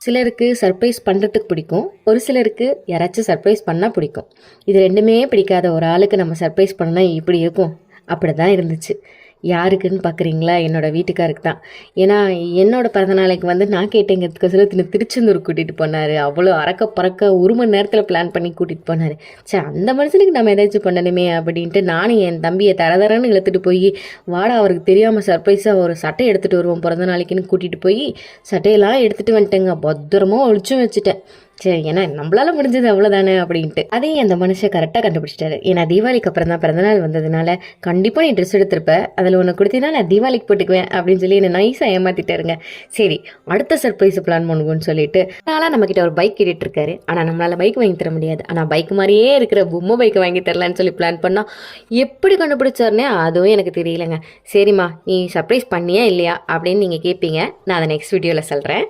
சிலருக்கு சர்ப்ரைஸ் பண்ணுறதுக்கு பிடிக்கும், ஒரு சிலருக்கு யாராச்சும் சர்ப்ரைஸ் பண்ணால் பிடிக்கும். இது ரெண்டுமே பிடிக்காத ஒரு ஆளுக்கு நம்ம சர்ப்ரைஸ் பண்ணால் எப்படி இருக்கும்? அப்படி தான் இருந்துச்சு. யாருக்குன்னு பார்க்குறீங்களா? என்னோடய வீட்டுக்காருக்கு தான். ஏன்னா என்னோடய பிறந்தநாளைக்கு வந்து நான் கேட்டேங்கிறதுக்கோசரம் திருச்செந்தூர் கூட்டிகிட்டு போனார். அவ்வளோ அறக்க பறக்க 1 மணி நேரத்தில் பிளான் பண்ணி கூட்டிகிட்டு போனார். சரி, அந்த மனுஷனுக்கு நம்ம ஏதாச்சும் பண்ணணுமே அப்படின்ட்டு நானும் என் தம்பியை தரன்னு இழுத்துட்டு போய், வாடா அவருக்கு தெரியாமல் சர்ப்ரைஸாக ஒரு சட்டை எடுத்துகிட்டு வருவோம் பிறந்த நாளைக்குன்னு கூட்டிகிட்டு போய் சட்டையெல்லாம் எடுத்துகிட்டு வந்துட்டேங்க. பத்திரமா ஒழிச்சும் வச்சுட்டேன். சரி, ஏன்னா நம்மளால முடிஞ்சது அவ்வளோதானே அப்படின்ட்டு. அதையும் அந்த மனுஷன் கரெக்டாக கண்டுபிடிச்சிட்டாரு. ஏன்னா தீபாவளிக்கு அப்புறம் தான் பிறந்தநாள் வந்ததுனால கண்டிப்பாக நீ ட்ரெஸ் எடுத்திருப்ப, அதில் ஒன்று கொடுத்தீங்கன்னா நான் தீபாவளிக்கு போட்டுக்குவேன் அப்படின்னு சொல்லி என்னை நைஸாக ஏமாத்திட்டாருங்க. சரி, அடுத்த சர்ப்ரைஸ் பிளான் பண்ணுவோன்னு சொல்லிட்டு நாளாக நம்மக்கிட்ட ஒரு பைக் கேட்டுட்டு இருக்காரு. ஆனால் நம்மளால் பைக் வாங்கி தர முடியாது. ஆனால் பைக் மாதிரியே இருக்கிற பொம்மை பைக்கை வாங்கி தரலான்னு சொல்லி பிளான் பண்ணால் எப்படி கண்டுபிடிச்சாருனே அதுவும் எனக்கு தெரியலைங்க. சரிம்மா, நீ சர்ப்ரைஸ் பண்ணியா இல்லையா அப்படின்னு நீங்கள் கேட்பீங்க. நான் அதை நெக்ஸ்ட் வீடியோவில் சொல்கிறேன்.